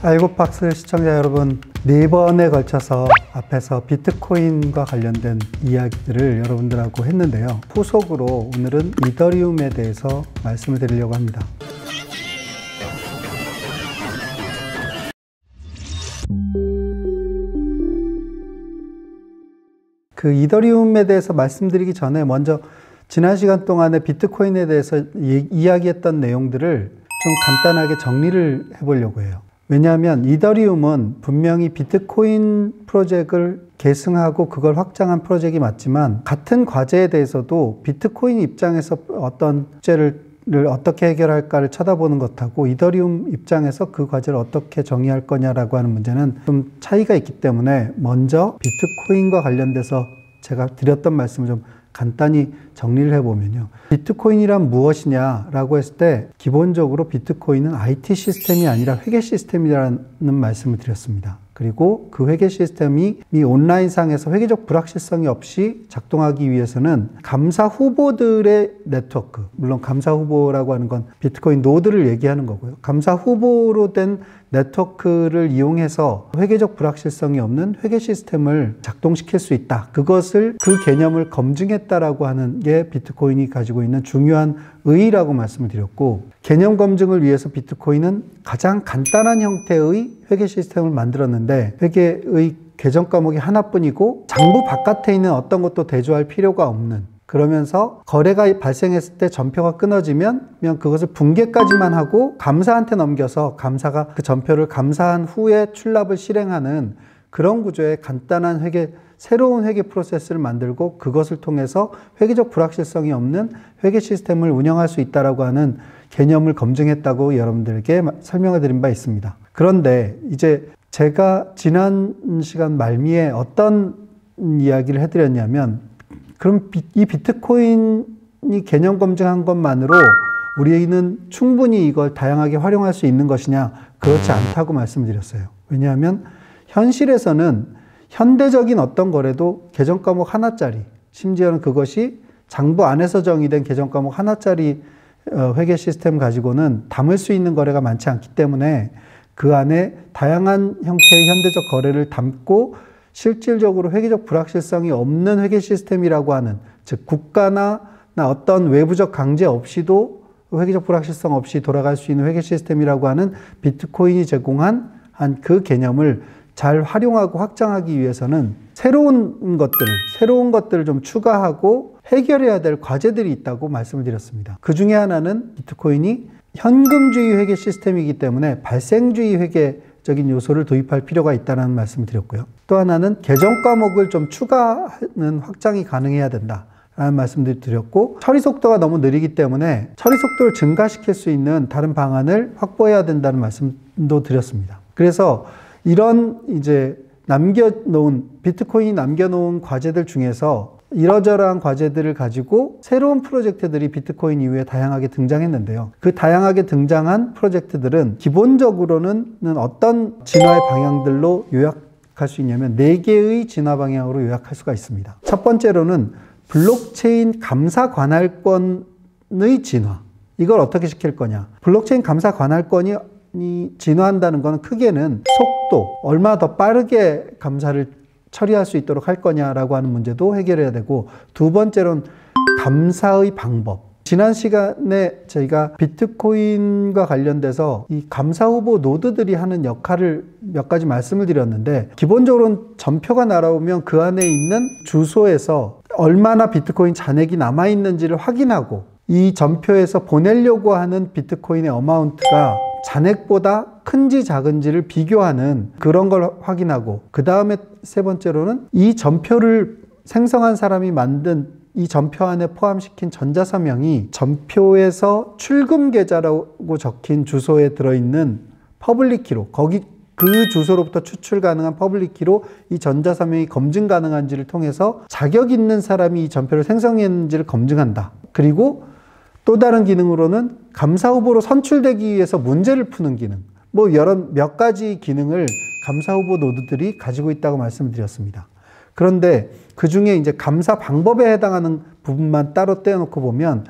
알고박스 시청자 여러분, 4번에 걸쳐서 앞에서 비트코인과 관련된 이야기들을 여러분들하고 했는데요. 후속으로 오늘은 이더리움에 대해서 말씀을 드리려고 합니다. 그 이더리움에 대해서 말씀드리기 전에 먼저 지난 시간 동안에 비트코인에 대해서 이야기했던 내용들을 좀 간단하게 정리를 해보려고 해요. 왜냐하면 이더리움은 분명히 비트코인 프로젝트를 계승하고 그걸 확장한 프로젝트이 맞지만 같은 과제에 대해서도 비트코인 입장에서 어떤 숙제를 어떻게 해결할까를 쳐다보는 것하고 이더리움 입장에서 그 과제를 어떻게 정의할 거냐라고 하는 문제는 좀 차이가 있기 때문에 먼저 비트코인과 관련돼서 제가 드렸던 말씀을 좀 간단히 정리를 해보면요. 비트코인이란 무엇이냐라고 했을 때 기본적으로 비트코인은 IT 시스템이 아니라 회계 시스템이라는 말씀을 드렸습니다. 그리고 그 회계 시스템이 온라인상에서 회계적 불확실성이 없이 작동하기 위해서는 감사 후보들의 네트워크, 물론 감사 후보라고 하는 건 비트코인 노드를 얘기하는 거고요. 감사 후보로 된 네트워크를 이용해서 회계적 불확실성이 없는 회계 시스템을 작동시킬 수 있다. 그 개념을 검증했다라고 하는 게 비트코인이 가지고 있는 중요한 의의라고 말씀을 드렸고, 개념 검증을 위해서 비트코인은 가장 간단한 형태의 회계 시스템을 만들었는데 회계의 계정 과목이 하나뿐이고 장부 바깥에 있는 어떤 것도 대조할 필요가 없는, 그러면서 거래가 발생했을 때 전표가 끊어지면 그것을 붕괴까지만 하고 감사한테 넘겨서 감사가 그 전표를 감사한 후에 출납을 실행하는 그런 구조의 간단한 새로운 회계 프로세스를 만들고 그것을 통해서 회계적 불확실성이 없는 회계 시스템을 운영할 수 있다라고 하는 개념을 검증했다고 여러분들에게 설명을 드린 바 있습니다. 그런데 이제 제가 지난 시간 말미에 어떤 이야기를 해드렸냐면, 그럼 이 비트코인이 개념 검증한 것만으로 우리는 충분히 이걸 다양하게 활용할 수 있는 것이냐? 그렇지 않다고 말씀드렸어요. 왜냐하면 현실에서는 현대적인 어떤 거래도 계정 과목 하나짜리, 심지어는 그것이 장부 안에서 정의된 계정 과목 하나짜리 회계 시스템 가지고는 담을 수 있는 거래가 많지 않기 때문에 그 안에 다양한 형태의 현대적 거래를 담고 실질적으로 회계적 불확실성이 없는 회계 시스템이라고 하는, 즉 국가나 어떤 외부적 강제 없이도 회계적 불확실성 없이 돌아갈 수 있는 회계 시스템이라고 하는 비트코인이 제공한 그 개념을 잘 활용하고 확장하기 위해서는 새로운 것들을 좀 추가하고 해결해야 될 과제들이 있다고 말씀을 드렸습니다. 그 중에 하나는 비트코인이 현금주의 회계 시스템이기 때문에 발생주의 회계적인 요소를 도입할 필요가 있다는 말씀을 드렸고요. 또 하나는 계정 과목을 좀 추가하는 확장이 가능해야 된다라는 말씀을 드렸고, 처리 속도가 너무 느리기 때문에 처리 속도를 증가시킬 수 있는 다른 방안을 확보해야 된다는 말씀도 드렸습니다. 그래서 이런 이제 비트코인이 남겨놓은 과제들 중에서 이러저러한 과제들을 가지고 새로운 프로젝트들이 비트코인 이후에 다양하게 등장했는데요. 그 다양하게 등장한 프로젝트들은 기본적으로는 어떤 진화의 방향들로 요약할 수 있냐면 4개의 진화 방향으로 요약할 수가 있습니다. 첫 번째로는 블록체인 감사 관할권의 진화. 이걸 어떻게 시킬 거냐. 블록체인 감사 관할권이 진화한다는 것은 크게는 속도, 얼마나 더 빠르게 감사를 처리할 수 있도록 할 거냐라고 하는 문제도 해결해야 되고, 두 번째로는 감사의 방법. 지난 시간에 저희가 비트코인과 관련돼서 이 감사 후보 노드들이 하는 역할을 몇 가지 말씀을 드렸는데, 기본적으로는 전표가 날아오면 그 안에 있는 주소에서 얼마나 비트코인 잔액이 남아있는지를 확인하고, 이 전표에서 보내려고 하는 비트코인의 어마운트가 잔액보다 큰지 작은지를 비교하는 그런 걸 확인하고, 그 다음에 세 번째로는 이 전표를 생성한 사람이 만든 이 전표 안에 포함시킨 전자서명이 전표에서 출금 계좌라고 적힌 주소에 들어있는 퍼블릭 키로, 그 주소로부터 추출 가능한 퍼블릭 키로 이 전자서명이 검증 가능한지를 통해서 자격 있는 사람이 이 전표를 생성했는지를 검증한다. 그리고 또 다른 기능으로는 감사 후보로 선출되기 위해서 문제를 푸는 기능, 몇 가지 기능을 감사 후보 노드들이 가지고 있다고 말씀을 드렸습니다. 그런데 그 중에 이제 감사 방법에 해당하는 부분만 따로 떼어놓고 보면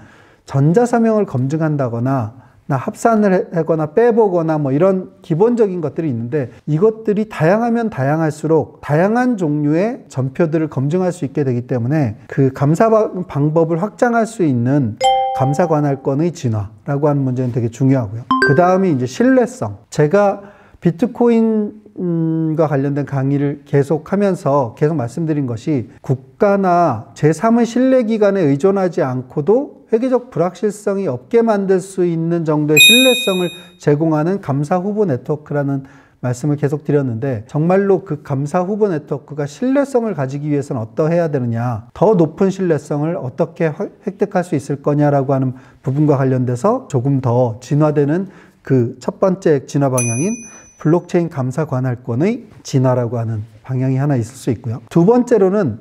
전자서명을 검증한다거나 합산을 하거나 빼보거나 뭐 이런 기본적인 것들이 있는데, 이것들이 다양하면 다양할수록 다양한 종류의 전표들을 검증할 수 있게 되기 때문에 그 감사 방법을 확장할 수 있는 감사 관할권의 진화라고 하는 문제는 되게 중요하고요. 그 다음이 이제 신뢰성. 제가 비트코인과 관련된 강의를 계속하면서 계속 말씀드린 것이, 국가나 제3의 신뢰기관에 의존하지 않고도 회계적 불확실성이 없게 만들 수 있는 정도의 신뢰성을 제공하는 감사 후보 네트워크라는 말씀을 계속 드렸는데, 정말로 그 감사 후보 네트워크가 신뢰성을 가지기 위해서는 어떠해야 되느냐, 더 높은 신뢰성을 어떻게 획득할 수 있을 거냐라고 하는 부분과 관련돼서 조금 더 진화되는 그 첫 번째 진화 방향인 블록체인 감사 관할권의 진화라고 하는 방향이 하나 있을 수 있고요. 두 번째로는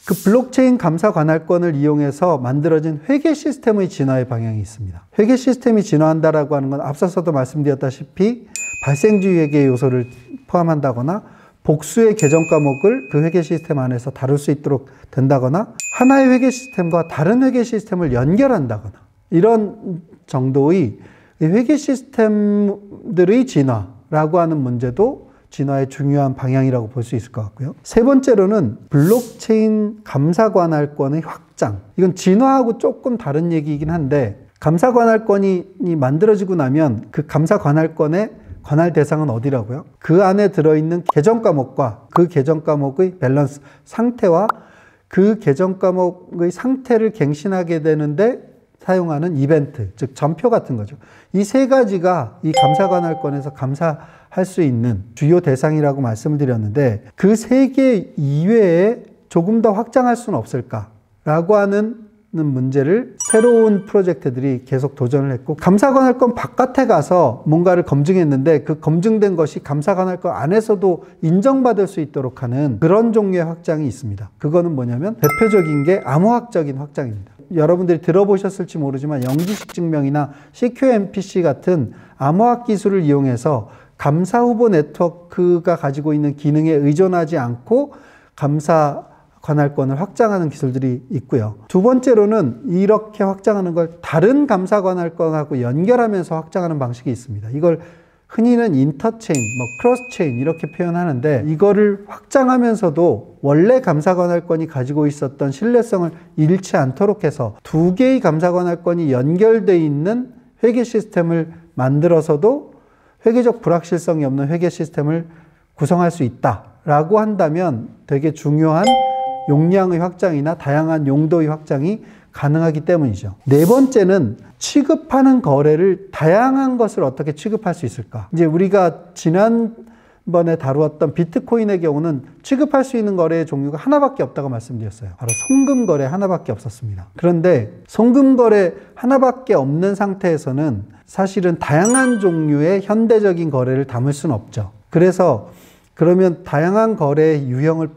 그 블록체인 감사 관할권을 이용해서 만들어진 회계 시스템의 진화의 방향이 있습니다. 회계 시스템이 진화한다라고 하는 건 앞서서도 말씀드렸다시피 발생주의 회계 요소를 포함한다거나 복수의 계정 과목을 그 회계 시스템 안에서 다룰 수 있도록 된다거나 하나의 회계 시스템과 다른 회계 시스템을 연결한다거나 이런 정도의 회계 시스템들의 진화라고 하는 문제도 진화의 중요한 방향이라고 볼 수 있을 것 같고요. 세 번째로는 블록체인 감사 관할권의 확장. 이건 진화하고 조금 다른 얘기이긴 한데, 감사 관할권이 만들어지고 나면 그 감사 관할권의 관할 대상은 어디라고요? 그 안에 들어있는 계정 과목과 그 계정 과목의 밸런스 상태와 그 계정 과목의 상태를 갱신하게 되는데 사용하는 이벤트, 즉 전표 같은 거죠. 이 세 가지가 이 감사 관할권에서 감사할 수 있는 주요 대상이라고 말씀을 드렸는데, 그 세 개 이외에 조금 더 확장할 수는 없을까라고 하는 문제를 새로운 프로젝트들이 계속 도전을 했고, 감사 관할권 바깥에 가서 뭔가를 검증했는데 그 검증된 것이 감사 관할권 안에서도 인정받을 수 있도록 하는 그런 종류의 확장이 있습니다. 그거는 뭐냐면 대표적인 게 암호학적인 확장입니다. 여러분들이 들어보셨을지 모르지만 영지식 증명이나 CQMPC 같은 암호학 기술을 이용해서 감사 후보 네트워크가 가지고 있는 기능에 의존하지 않고 감사 관할권을 확장하는 기술들이 있고요. 두 번째로는 이렇게 확장하는 걸 다른 감사 관할권하고 연결하면서 확장하는 방식이 있습니다. 이걸 흔히는 인터체인, 크로스체인 이렇게 표현하는데, 이거를 확장하면서도 원래 감사 관할권이 가지고 있었던 신뢰성을 잃지 않도록 해서 두 개의 감사 관할권이 연결되어 있는 회계 시스템을 만들어서도 회계적 불확실성이 없는 회계 시스템을 구성할 수 있다라고 한다면 되게 중요한 용량의 확장이나 다양한 용도의 확장이 가능하기 때문이죠. 네 번째는 취급하는 거래를 다양한 것을 어떻게 취급할 수 있을까? 이제 우리가 지난번에 다루었던 비트코인의 경우는 취급할 수 있는 거래의 종류가 하나밖에 없다고 말씀드렸어요. 바로 송금 거래 하나밖에 없었습니다. 그런데 송금 거래 하나밖에 없는 상태에서는 사실은 다양한 종류의 현대적인 거래를 담을 수는 없죠. 그래서 그러면 다양한 거래의 유형을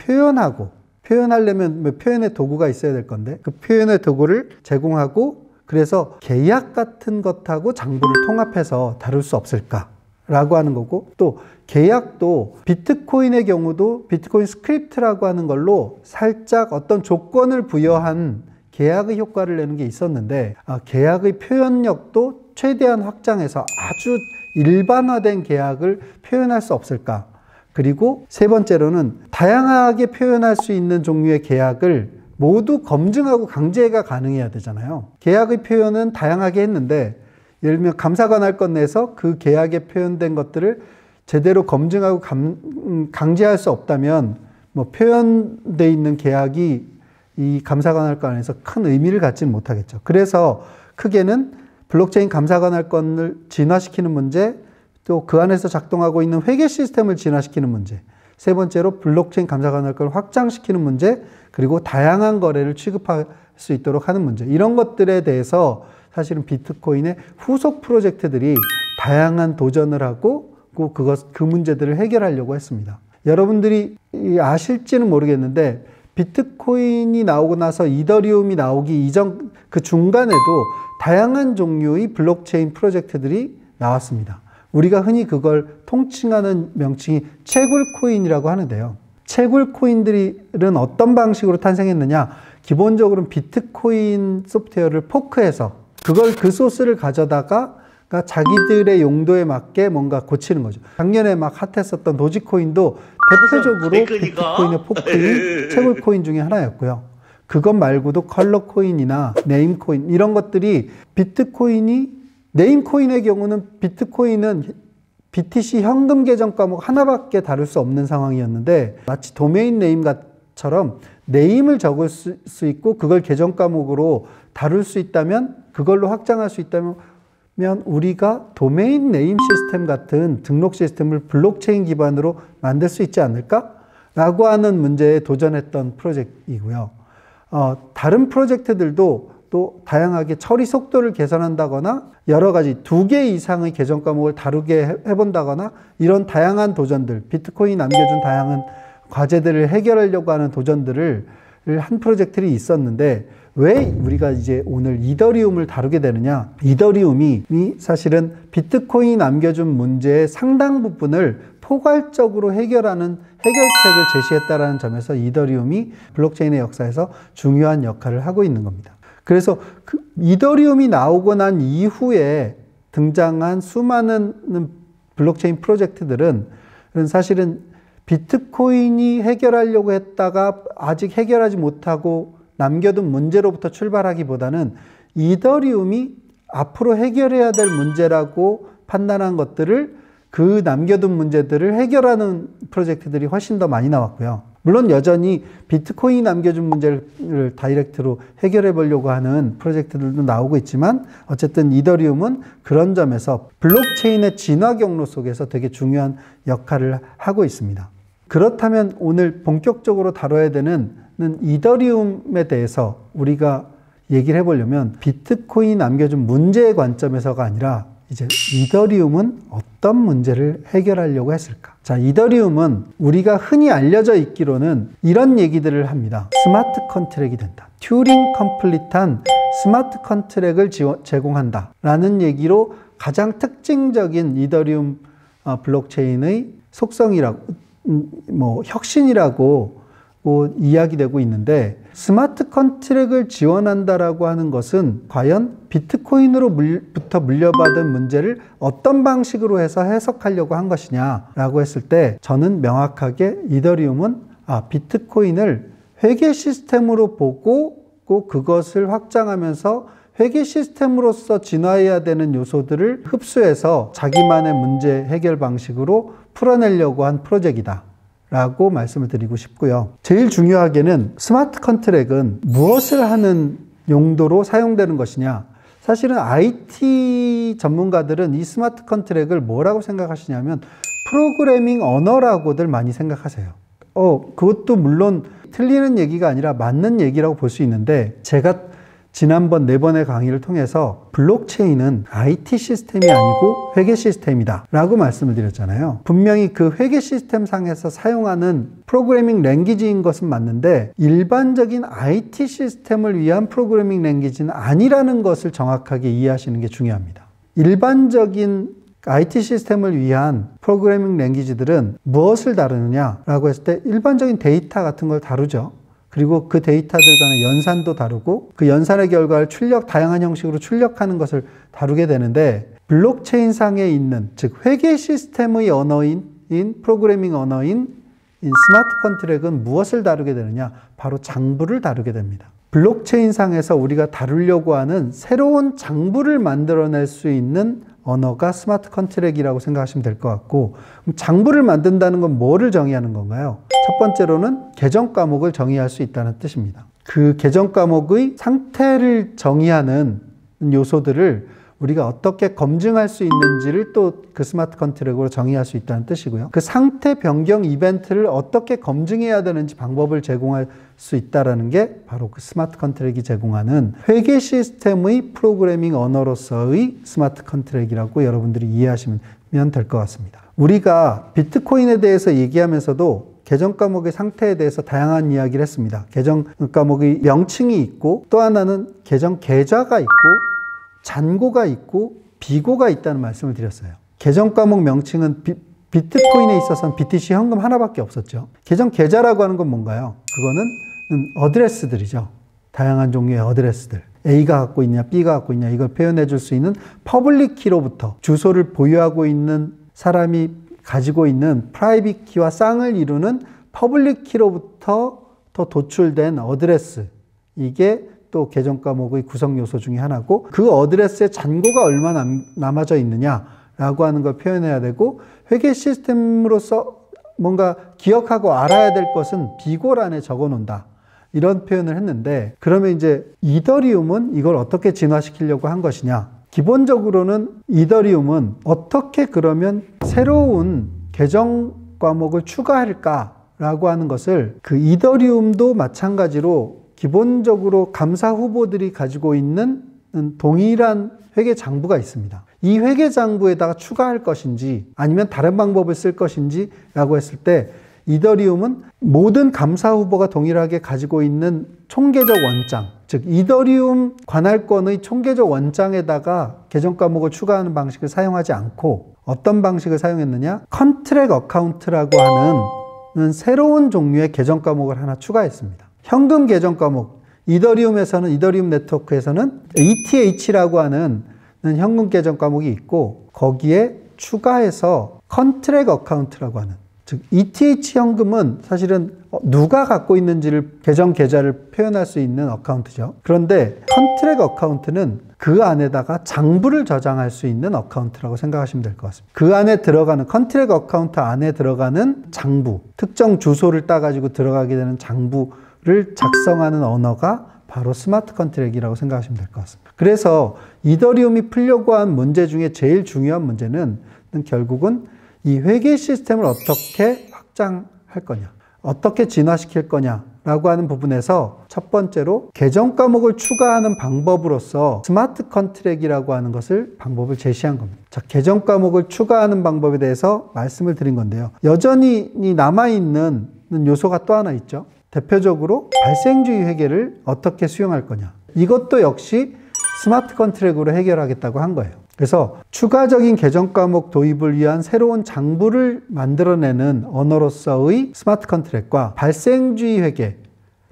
표현하려면 표현의 도구가 있어야 될 건데, 그 표현의 도구를 제공하고 그래서 계약 같은 것하고 장부를 통합해서 다룰 수 없을까라고 하는 거고, 또 계약도 비트코인의 경우도 비트코인 스크립트라고 하는 걸로 살짝 어떤 조건을 부여한 계약의 효과를 내는 게 있었는데, 계약의 표현력도 최대한 확장해서 아주 일반화된 계약을 표현할 수 없을까? 그리고 세 번째로는 다양하게 표현할 수 있는 종류의 계약을 모두 검증하고 강제가 가능해야 되잖아요. 계약의 표현은 다양하게 했는데, 예를 들면 감사 관할권 내에서 그 계약에 표현된 것들을 제대로 검증하고 강제할 수 없다면 표현되어 있는 계약이 이 감사 관할권 안에서 큰 의미를 갖지는 못하겠죠. 그래서 크게는 블록체인 감사 관할권을 진화시키는 문제, 또 그 안에서 작동하고 있는 회계 시스템을 진화시키는 문제, 세 번째로 블록체인 감사 관할권을 확장시키는 문제, 그리고 다양한 거래를 취급할 수 있도록 하는 문제, 이런 것들에 대해서 사실은 비트코인의 후속 프로젝트들이 다양한 도전을 하고 그 문제들을 해결하려고 했습니다. 여러분들이 아실지는 모르겠는데, 비트코인이 나오고 나서 이더리움이 나오기 이전 그 중간에도 다양한 종류의 블록체인 프로젝트들이 나왔습니다. 우리가 흔히 그걸 통칭하는 명칭이 채굴코인이라고 하는데요. 채굴코인들은 어떤 방식으로 탄생했느냐? 기본적으로는 비트코인 소프트웨어를 포크해서 그 소스를 가져다가 그러니까 자기들의 용도에 맞게 뭔가 고치는 거죠. 작년에 막 핫했었던 도지코인도 대표적으로 비트코인의 포크인 채굴코인 중에 하나였고요. 그것 말고도 컬러코인이나 네임코인 이런 것들이 비트코인이 네임코인의 경우는 비트코인은 BTC 현금 계정 과목 하나밖에 다룰 수 없는 상황이었는데 마치 도메인 네임처럼 네임을 적을 수 있고 그걸 계정 과목으로 다룰 수 있다면 그걸로 확장할 수 있다면 우리가 도메인 네임 시스템 같은 등록 시스템을 블록체인 기반으로 만들 수 있지 않을까? 라고 하는 문제에 도전했던 프로젝트이고요. 다른 프로젝트들도 또 다양하게 처리 속도를 개선한다거나 여러 가지 2개 이상의 계정 과목을 다루게 해본다거나 이런 다양한 도전들, 비트코인이 남겨준 다양한 과제들을 해결하려고 하는 도전들을 한 프로젝트들이 있었는데 왜 우리가 이제 오늘 이더리움을 다루게 되느냐? 이더리움이 사실은 비트코인이 남겨준 문제의 상당 부분을 포괄적으로 해결하는 해결책을 제시했다는 점에서 이더리움이 블록체인의 역사에서 중요한 역할을 하고 있는 겁니다. 그래서 이더리움이 나오고 난 이후에 등장한 수많은 블록체인 프로젝트들은 사실은 비트코인이 해결하려고 했다가 아직 해결하지 못하고 남겨둔 문제로부터 출발하기보다는 이더리움이 앞으로 해결해야 될 문제라고 판단한 것들을 그 남겨둔 문제들을 해결하는 프로젝트들이 훨씬 더 많이 나왔고요. 물론 여전히 비트코인이 남겨준 문제를 다이렉트로 해결해 보려고 하는 프로젝트들도 나오고 있지만 어쨌든 이더리움은 그런 점에서 블록체인의 진화 경로 속에서 되게 중요한 역할을 하고 있습니다. 그렇다면 오늘 본격적으로 다뤄야 되는 이더리움에 대해서 우리가 얘기를 해보려면 비트코인이 남겨준 문제의 관점에서가 아니라 이제 이더리움은 어떤 문제를 해결하려고 했을까? 자, 이더리움은 우리가 흔히 알려져 있기로는 이런 얘기들을 합니다. 스마트 컨트랙이 된다. 튜링 컴플릿한 스마트 컨트랙을 제공한다. 라는 얘기로 가장 특징적인 이더리움 블록체인의 속성이라고, 혁신이라고 이야기되고 있는데 스마트 컨트랙을 지원한다라고 하는 것은 과연 비트코인으로부터 물려받은 문제를 어떤 방식으로 해서 해석하려고 한 것이냐라고 했을 때 저는 명확하게 이더리움은 비트코인을 회계 시스템으로 보고 그것을 확장하면서 회계 시스템으로서 진화해야 되는 요소들을 흡수해서 자기만의 문제 해결 방식으로 풀어내려고 한 프로젝트이다 라고 말씀을 드리고 싶고요. 제일 중요하게는 스마트 컨트랙은 무엇을 하는 용도로 사용되는 것이냐. 사실은 IT 전문가들은 이 스마트 컨트랙을 뭐라고 생각하시냐면 프로그래밍 언어라고들 많이 생각하세요. 그것도 물론 틀리는 얘기가 아니라 맞는 얘기라고 볼 수 있는데 제가 지난번 4번의 강의를 통해서 블록체인은 IT 시스템이 아니고 회계 시스템이다 라고 말씀을 드렸잖아요. 분명히 그 회계 시스템 상에서 사용하는 프로그래밍 랭귀지인 것은 맞는데 일반적인 IT 시스템을 위한 프로그래밍 랭귀지는 아니라는 것을 정확하게 이해하시는 게 중요합니다. 일반적인 IT 시스템을 위한 프로그래밍 랭귀지들은 무엇을 다루느냐라고 했을 때 일반적인 데이터 같은 걸 다루죠. 그리고 그 데이터들 간의 연산도 다루고 그 연산의 결과를 다양한 형식으로 출력하는 것을 다루게 되는데 블록체인 상에 있는 즉 회계 시스템의 언어인 프로그래밍 언어인 스마트 컨트랙은 무엇을 다루게 되느냐? 바로 장부를 다루게 됩니다. 블록체인 상에서 우리가 다루려고 하는 새로운 장부를 만들어낼 수 있는 언어가 스마트 컨트랙이라고 생각하시면 될 것 같고 그럼 장부를 만든다는 건 뭐를 정의하는 건가요? 첫 번째로는 계정 과목을 정의할 수 있다는 뜻입니다. 그 계정 과목의 상태를 정의하는 요소들을 우리가 어떻게 검증할 수 있는지를 또 그 스마트 컨트랙으로 정의할 수 있다는 뜻이고요. 그 상태 변경 이벤트를 어떻게 검증해야 되는지 방법을 제공할 수 있다는 게 바로 그 스마트 컨트랙이 제공하는 회계 시스템의 프로그래밍 언어로서의 스마트 컨트랙이라고 여러분들이 이해하시면 될 것 같습니다. 우리가 비트코인에 대해서 얘기하면서도 계정 과목의 상태에 대해서 다양한 이야기를 했습니다. 계정 과목의 명칭이 있고 또 하나는 계정 계좌가 있고 잔고가 있고 비고가 있다는 말씀을 드렸어요. 계정 과목 명칭은 비트코인에 있어서는 BTC 현금 하나밖에 없었죠. 계정 계좌라고 하는 건 뭔가요? 그거는 어드레스들이죠. 다양한 종류의 어드레스들. A가 갖고 있냐, B가 갖고 있냐 이걸 표현해 줄 수 있는 퍼블릭 키로부터 주소를 보유하고 있는 사람이 가지고 있는 프라이빗 키와 쌍을 이루는 퍼블릭 키로부터 더 도출된 어드레스, 이게 또 계정 과목의 구성 요소 중에 하나고, 그 어드레스에 잔고가 얼마나 남아져 있느냐라고 하는 걸 표현해야 되고, 회계 시스템으로서 뭔가 기억하고 알아야 될 것은 비고란에 적어 놓는다, 이런 표현을 했는데, 그러면 이제 이더리움은 이걸 어떻게 진화시키려고 한 것이냐? 기본적으로는 이더리움은 어떻게 그러면 새로운 계정 과목을 추가할까라고 하는 것을, 그 이더리움도 마찬가지로 기본적으로 감사 후보들이 가지고 있는 동일한 회계 장부가 있습니다. 이 회계 장부에다가 추가할 것인지 아니면 다른 방법을 쓸 것인지 라고 했을 때, 이더리움은 모든 감사 후보가 동일하게 가지고 있는 총계적 원장, 즉 이더리움 관할권의 총계적 원장에다가 계정 과목을 추가하는 방식을 사용하지 않고 어떤 방식을 사용했느냐? 컨트랙 어카운트라고 하는 새로운 종류의 계정 과목을 하나 추가했습니다. 현금 계정 과목, 이더리움에서는, 이더리움 네트워크에서는 ETH라고 하는 현금 계정 과목이 있고, 거기에 추가해서 컨트랙 어카운트라고 하는, 즉 ETH 현금은 사실은 누가 갖고 있는지를, 계정 계좌를 표현할 수 있는 어카운트죠. 그런데 컨트랙 어카운트는 그 안에다가 장부를 저장할 수 있는 어카운트라고 생각하시면 될 것 같습니다. 그 안에 들어가는, 컨트랙 어카운트 안에 들어가는 장부, 특정 주소를 따가지고 들어가게 되는 장부를 작성하는 언어가 바로 스마트 컨트랙이라고 생각하시면 될 것 같습니다. 그래서 이더리움이 풀려고 한 문제 중에 제일 중요한 문제는 결국은 이 회계 시스템을 어떻게 확장할 거냐, 어떻게 진화시킬 거냐라고 하는 부분에서 첫 번째로 계정 과목을 추가하는 방법으로서 스마트 컨트랙이라고 하는 것을, 방법을 제시한 겁니다. 자, 계정 과목을 추가하는 방법에 대해서 말씀을 드린 건데요. 여전히 남아있는 요소가 또 하나 있죠. 대표적으로 발생주의 회계를 어떻게 수용할 거냐. 이것도 역시 스마트 컨트랙으로 해결하겠다고 한 거예요. 그래서 추가적인 계정 과목 도입을 위한 새로운 장부를 만들어내는 언어로서의 스마트 컨트랙과 발생주의 회계.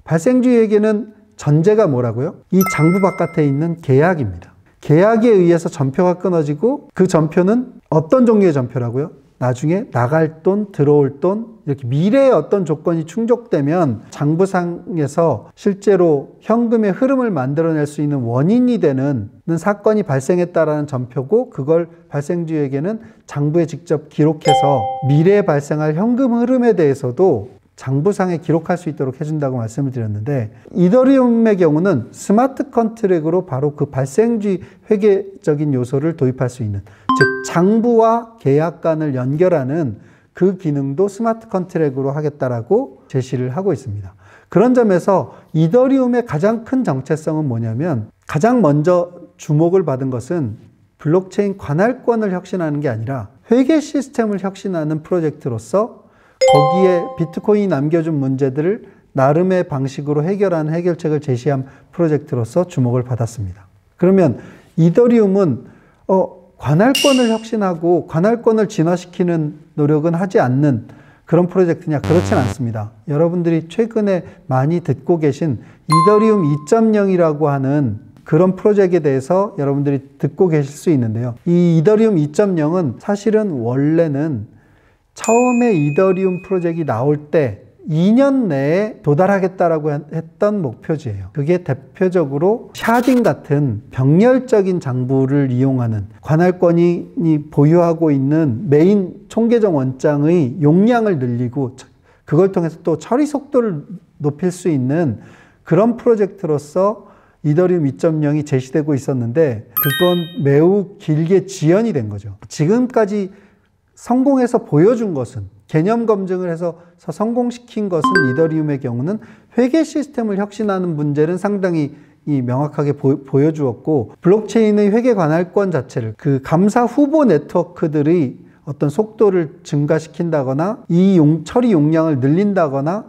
발생주의 회계는 전제가 뭐라고요? 이 장부 바깥에 있는 계약입니다. 계약에 의해서 전표가 끊어지고, 그 전표는 어떤 종류의 전표라고요? 나중에 나갈 돈, 들어올 돈, 이렇게 미래의 어떤 조건이 충족되면 장부상에서 실제로 현금의 흐름을 만들어낼 수 있는 원인이 되는 사건이 발생했다라는 전표고, 그걸 발생주에게는 장부에 직접 기록해서 미래에 발생할 현금 흐름에 대해서도 장부상에 기록할 수 있도록 해준다고 말씀을 드렸는데, 이더리움의 경우는 스마트 컨트랙으로 바로 그 발생주의 회계적인 요소를 도입할 수 있는, 즉 장부와 계약간을 연결하는 그 기능도 스마트 컨트랙으로 하겠다라고 제시를 하고 있습니다. 그런 점에서 이더리움의 가장 큰 정체성은 뭐냐면, 가장 먼저 주목을 받은 것은 블록체인 관할권을 혁신하는 게 아니라 회계 시스템을 혁신하는 프로젝트로서, 거기에 비트코인이 남겨준 문제들을 나름의 방식으로 해결하는 해결책을 제시한 프로젝트로서 주목을 받았습니다. 그러면 이더리움은 관할권을 혁신하고 관할권을 진화시키는 노력은 하지 않는 그런 프로젝트냐? 그렇진 않습니다. 여러분들이 최근에 많이 듣고 계신 이더리움 2.0이라고 하는 그런 프로젝트에 대해서 여러분들이 듣고 계실 수 있는데요. 이 이더리움 2.0은 사실은 원래는 처음에 이더리움 프로젝트가 나올 때 2년 내에 도달하겠다라고 했던 목표지예요. 그게 대표적으로 샤딩 같은 병렬적인 장부를 이용하는, 관할권이 보유하고 있는 메인 총계정 원장의 용량을 늘리고 그걸 통해서 또 처리 속도를 높일 수 있는 그런 프로젝트로서 이더리움 2.0이 제시되고 있었는데, 그건 매우 길게 지연이 된 거죠. 지금까지 성공해서 보여준 것은, 개념 검증을 해서 성공시킨 것은, 이더리움의 경우는 회계 시스템을 혁신하는 문제는 상당히 명확하게 보여주었고, 블록체인의 회계 관할권 자체를, 그 감사 후보 네트워크들의 어떤 속도를 증가시킨다거나 이 처리 용량을 늘린다거나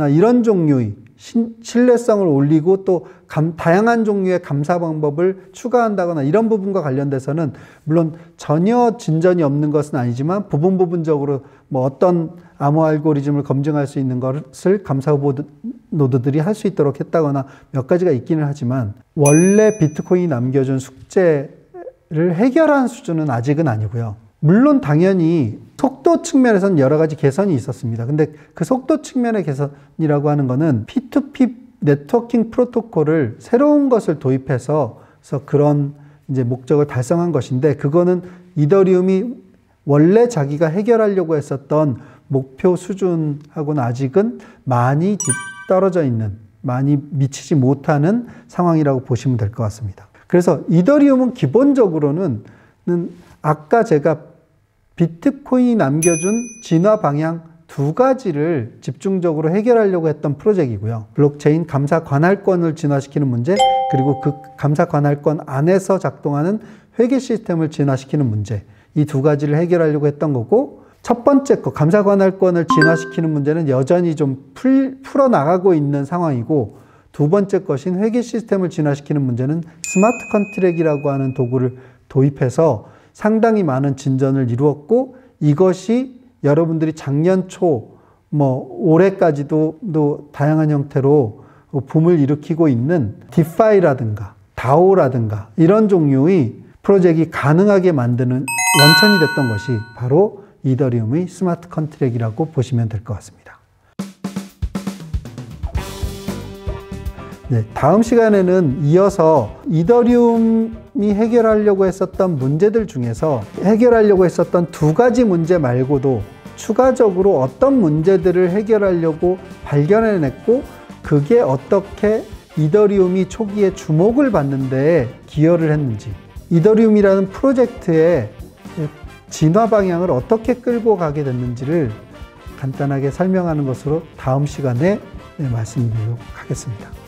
이런 종류의 신뢰성을 올리고 또 다양한 종류의 감사 방법을 추가한다거나 이런 부분과 관련돼서는 물론 전혀 진전이 없는 것은 아니지만 부분적으로 뭐 어떤 암호 알고리즘을 검증할 수 있는 것을 감사 후보 노드들이 할 수 있도록 했다거나 몇 가지가 있기는 하지만 원래 비트코인이 남겨준 숙제를 해결한 수준은 아직은 아니고요. 물론 당연히 속도 측면에서는 여러 가지 개선이 있었습니다. 근데 그 속도 측면의 개선이라고 하는 거는 P2P 네트워킹 프로토콜을 새로운 것을 도입해서 그런 이제 목적을 달성한 것인데, 그거는 이더리움이 원래 자기가 해결하려고 했었던 목표 수준하고는 아직은 많이 뒤떨어져 있는, 많이 미치지 못하는 상황이라고 보시면 될 것 같습니다. 그래서 이더리움은 기본적으로는 아까 제가 비트코인이 남겨준 진화 방향 두 가지를 집중적으로 해결하려고 했던 프로젝트이고요. 블록체인 감사 관할권을 진화시키는 문제, 그리고 그 감사 관할권 안에서 작동하는 회계 시스템을 진화시키는 문제, 이 두 가지를 해결하려고 했던 거고, 첫 번째 거 감사 관할권을 진화시키는 문제는 여전히 좀 풀어나가고 있는 상황이고, 두 번째 것인 회계 시스템을 진화시키는 문제는 스마트 컨트랙이라고 하는 도구를 도입해서 상당히 많은 진전을 이루었고, 이것이 여러분들이 작년 초, 올해까지도 다양한 형태로 붐을 일으키고 있는 디파이라든가 다오라든가 이런 종류의 프로젝트가 가능하게 만드는 원천이 됐던 것이 바로 이더리움의 스마트 컨트랙이라고 보시면 될 것 같습니다. 네, 다음 시간에는 이어서 이더리움이 해결하려고 했었던 문제들 중에서 해결하려고 했었던 두 가지 문제 말고도 추가적으로 어떤 문제들을 해결하려고 발견해냈고, 그게 어떻게 이더리움이 초기에 주목을 받는 데 기여를 했는지, 이더리움이라는 프로젝트의 진화 방향을 어떻게 끌고 가게 됐는지를 간단하게 설명하는 것으로 다음 시간에 말씀드리도록 하겠습니다.